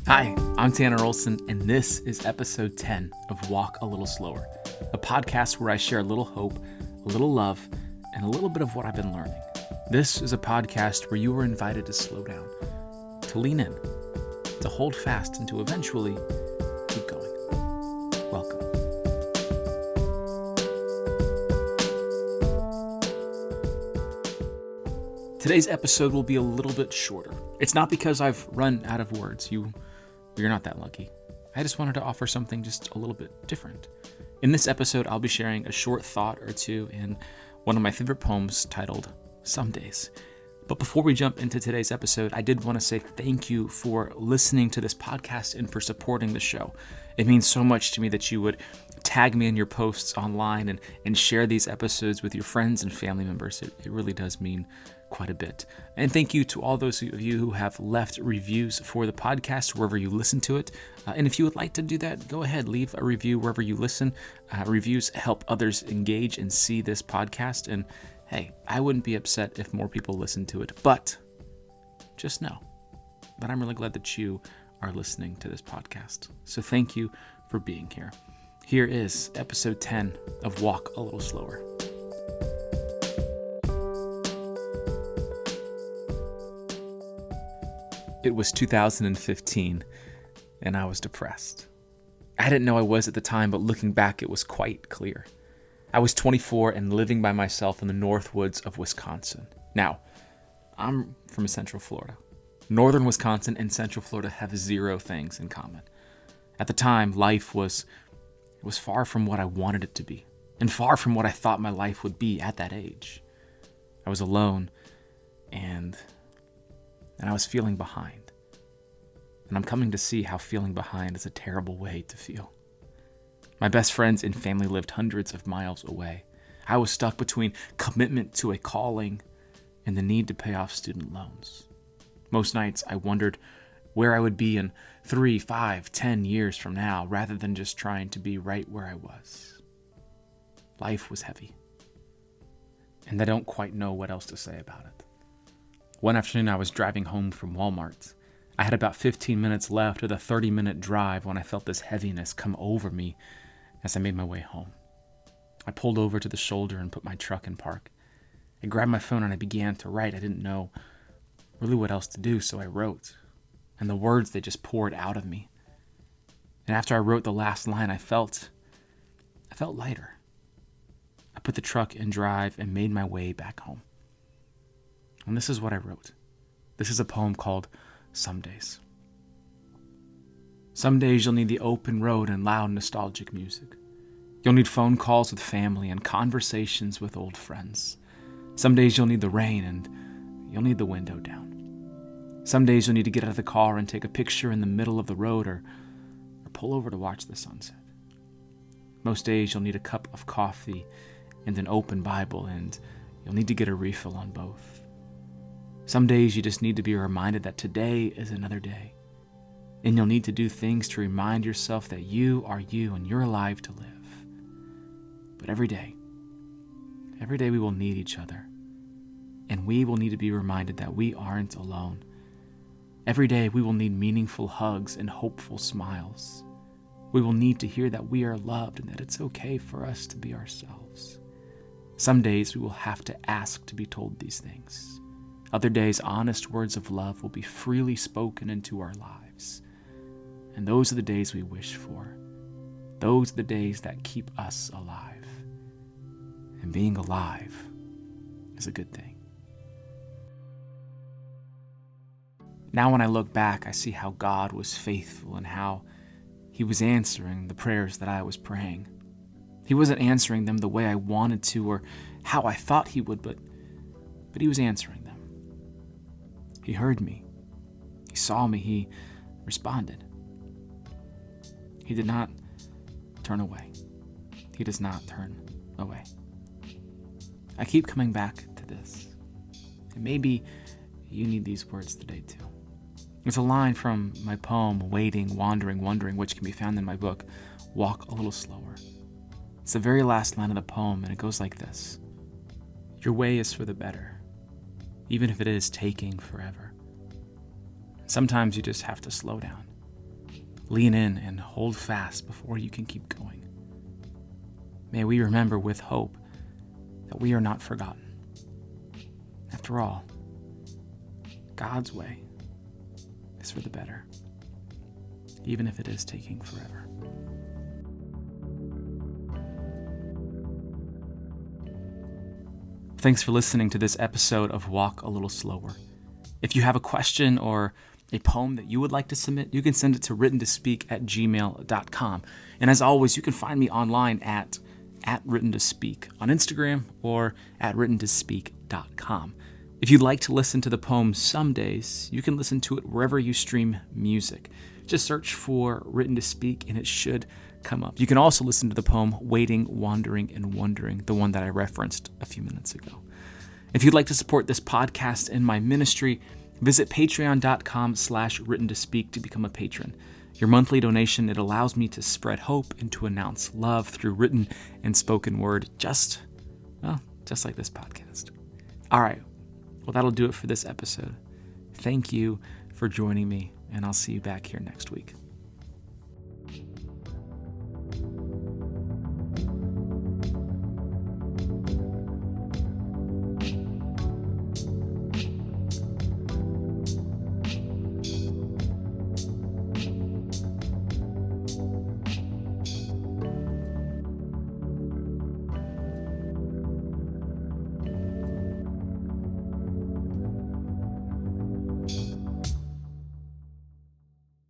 Hi, I'm Tanner Olson, and this is episode 10 of Walk a Little Slower, a podcast where I share a little hope, a little love, and a little bit of what I've been learning. This is a podcast where you are invited to slow down, to lean in, to hold fast, and to eventually keep going. Welcome. Today's episode will be a little bit shorter. It's not because I've run out of words. You're not that lucky. I just wanted to offer something just a little bit different. In this episode, I'll be sharing a short thought or two in one of my favorite poems titled Some Days. But before we jump into today's episode, I did want to say thank you for listening to this podcast and for supporting the show. It means so much to me that you would tag me in your posts online and share these episodes with your friends and family members. It really does mean quite a bit. And thank you to all those of you who have left reviews for the podcast wherever you listen to it. And if you would like to do that, go ahead, leave a review wherever you listen. Reviews help others engage and see this podcast. And hey, I wouldn't be upset if more people listened to it, but just know that I'm really glad that you are listening to this podcast. So thank you for being here. Here is episode 10 of Walk a Little Slower. It was 2015, and I was depressed. I didn't know I was at the time, but looking back, it was quite clear. I was 24 and living by myself in the north woods of Wisconsin. Now, I'm from Central Florida. Northern Wisconsin and Central Florida have zero things in common. At the time, life was far from what I wanted it to be, and far from what I thought my life would be at that age. I was alone, and I was feeling behind. And I'm coming to see how feeling behind is a terrible way to feel. My best friends and family lived hundreds of miles away. I was stuck between commitment to a calling and the need to pay off student loans. Most nights I wondered where I would be in 3, 5, 10 years from now, rather than just trying to be right where I was. Life was heavy, and I don't quite know what else to say about it. One afternoon I was driving home from Walmart. I had about 15 minutes left of the 30-minute drive when I felt this heaviness come over me as I made my way home. I pulled over to the shoulder and put my truck in park. I grabbed my phone and I began to write. I didn't know really what else to do, so I wrote. And the words, they just poured out of me. And after I wrote the last line, I felt lighter. I put the truck in drive and made my way back home. And this is what I wrote. This is a poem called Some Days. Some days you'll need the open road and loud nostalgic music. You'll need phone calls with family and conversations with old friends. Some days you'll need the rain and you'll need the window down. Some days you'll need to get out of the car and take a picture in the middle of the road or pull over to watch the sunset. Most days you'll need a cup of coffee and an open Bible, and you'll need to get a refill on both. Some days you just need to be reminded that today is another day, and you'll need to do things to remind yourself that you are you and you're alive to live. But every day we will need each other, and we will need to be reminded that we aren't alone. Every day we will need meaningful hugs and hopeful smiles. We will need to hear that we are loved and that it's okay for us to be ourselves. Some days we will have to ask to be told these things. Other days, honest words of love will be freely spoken into our lives. And those are the days we wish for. Those are the days that keep us alive. And being alive is a good thing. Now when I look back, I see how God was faithful and how He was answering the prayers that I was praying. He wasn't answering them the way I wanted to or how I thought He would, but He was answering them. He heard me. He saw me. He responded. He did not turn away. He does not turn away. I keep coming back to this. And maybe you need these words today too. It's a line from my poem, Waiting, Wandering, Wondering, which can be found in my book, Walk a Little Slower. It's the very last line of the poem, and it goes like this. Your way is for the better, even if it is taking forever. Sometimes you just have to slow down lean in and hold fast before you can keep going. May we remember with hope that we are not forgotten. After all, God's way is for the better, even if it is taking forever. Thanks for listening to this episode of Walk a Little Slower. If you have a question or a poem that you would like to submit, you can send it to writtentospeak@gmail.com. And as always, you can find me online at writtentospeak on Instagram or at writtentospeak.com. If you'd like to listen to the poem some days, you can listen to it wherever you stream music. Just search for Written to Speak and it should come up. You can also listen to the poem Waiting, Wandering, and Wondering, the one that I referenced a few minutes ago. If you'd like to support this podcast and my ministry, visit patreon.com/writtentospeak to become a patron. Your monthly donation, it allows me to spread hope and to announce love through written and spoken word, just like this podcast. All right. Well, that'll do it for this episode. Thank you for joining me, and I'll see you back here next week.